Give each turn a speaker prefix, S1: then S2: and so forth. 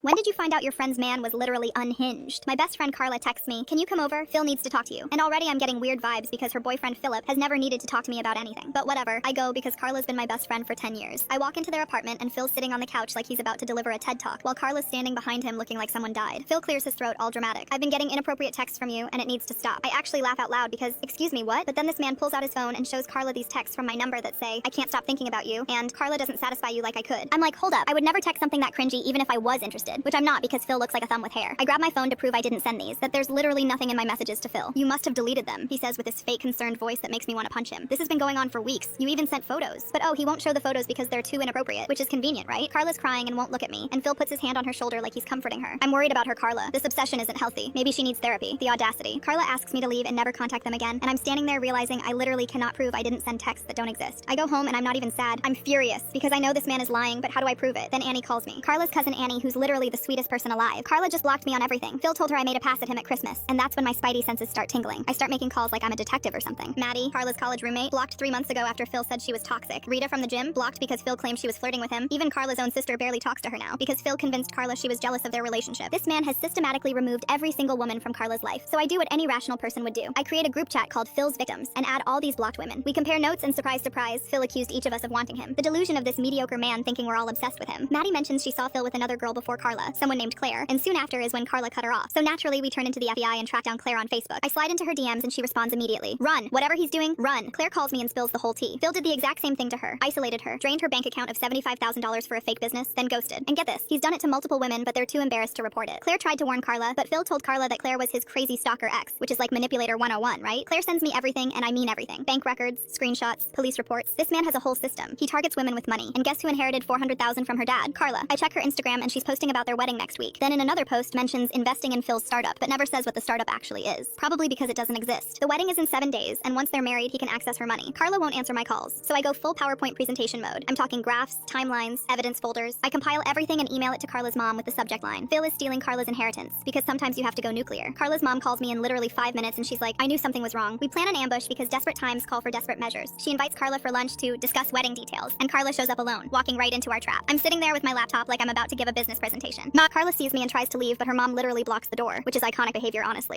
S1: When did you find out your friend's man was literally unhinged? My best friend Carla texts me, "Can you come over? Phil needs to talk to you." And already I'm getting weird vibes because her boyfriend Philip has never needed to talk to me about anything. But whatever, I go because Carla's been my best friend for 10 years. I walk into their apartment and Phil's sitting on the couch like he's about to deliver a TED Talk, while Carla's standing behind him looking like someone died. Phil clears his throat all dramatic. "I've been getting inappropriate texts from you and it needs to stop." I actually laugh out loud because, excuse me, what? But then this man pulls out his phone and shows Carla these texts from my number that say, "I can't stop thinking about you," and "Carla doesn't satisfy you like I could." I'm like, hold up, I would never text something that cringy even if I was interested, which I'm not because Phil looks like a thumb with hair. I grab my phone to prove I didn't send these, that there's literally nothing in my messages to Phil. "You must have deleted them," he says with his fake concerned voice that makes me want to punch him. "This has been going on for weeks. You even sent photos." But oh, he won't show the photos because they're too inappropriate, which is convenient, right? Carla's crying and won't look at me, and Phil puts his hand on her shoulder like he's comforting her. I'm worried about her, Carla. This obsession isn't healthy. Maybe she needs therapy. The audacity. Carla asks me to leave and never contact them again, and I'm standing there realizing I literally cannot prove I didn't send texts that don't exist. I go home and I'm not even sad. I'm furious because I know this man is lying, but how do I prove it? Then Annie calls me. Carla's cousin Annie, who's literally the sweetest person alive. Carla just blocked me on everything. Phil told her I made a pass at him at Christmas, and that's when my spidey senses start tingling. I start making calls like I'm a detective or something. Maddie, Carla's college roommate, blocked 3 months ago after Phil said she was toxic. Rita from the gym, blocked because Phil claimed she was flirting with him. Even Carla's own sister barely talks to her now because Phil convinced Carla she was jealous of their relationship. This man has systematically removed every single woman from Carla's life. So I do what any rational person would do. I create a group chat called Phil's Victims and add all these blocked women. We compare notes and surprise, surprise, Phil accused each of us of wanting him. The delusion of this mediocre man thinking we're all obsessed with him. Maddie mentions she saw Phil with another girl before Carla, someone named Claire, and soon after is when Carla cut her off. So naturally we turn into the FBI and track down Claire on Facebook. I slide into her DMs and she responds immediately. "Run. Whatever he's doing, run." Claire calls me and spills the whole tea. Phil did the exact same thing to her. Isolated her, drained her bank account of $75,000 for a fake business, then ghosted. And get this, he's done it to multiple women, but they're too embarrassed to report it. Claire tried to warn Carla, but Phil told Carla that Claire was his crazy stalker ex, which is like manipulator 101, right? Claire sends me everything, and I mean everything. Bank records, screenshots, police reports. This man has a whole system. He targets women with money. And guess who inherited $400,000 from her dad? Carla. I check her Instagram and she's posting about their wedding next week. Then in another post mentions investing in Phil's startup, but never says what the startup actually is. Probably because it doesn't exist. The wedding is in 7 days, and once they're married, he can access her money. Carla won't answer my calls, so I go full PowerPoint presentation mode. I'm talking graphs, timelines, evidence folders. I compile everything and email it to Carla's mom with the subject line, "Phil is stealing Carla's inheritance," because sometimes you have to go nuclear. Carla's mom calls me in literally 5 minutes and she's like, "I knew something was wrong." We plan an ambush because desperate times call for desperate measures. She invites Carla for lunch to discuss wedding details, and Carla shows up alone, walking right into our trap. I'm sitting there with my laptop like I'm about to give a business presentation. Carla sees me and tries to leave, but her mom literally blocks the door, which is iconic behavior, honestly.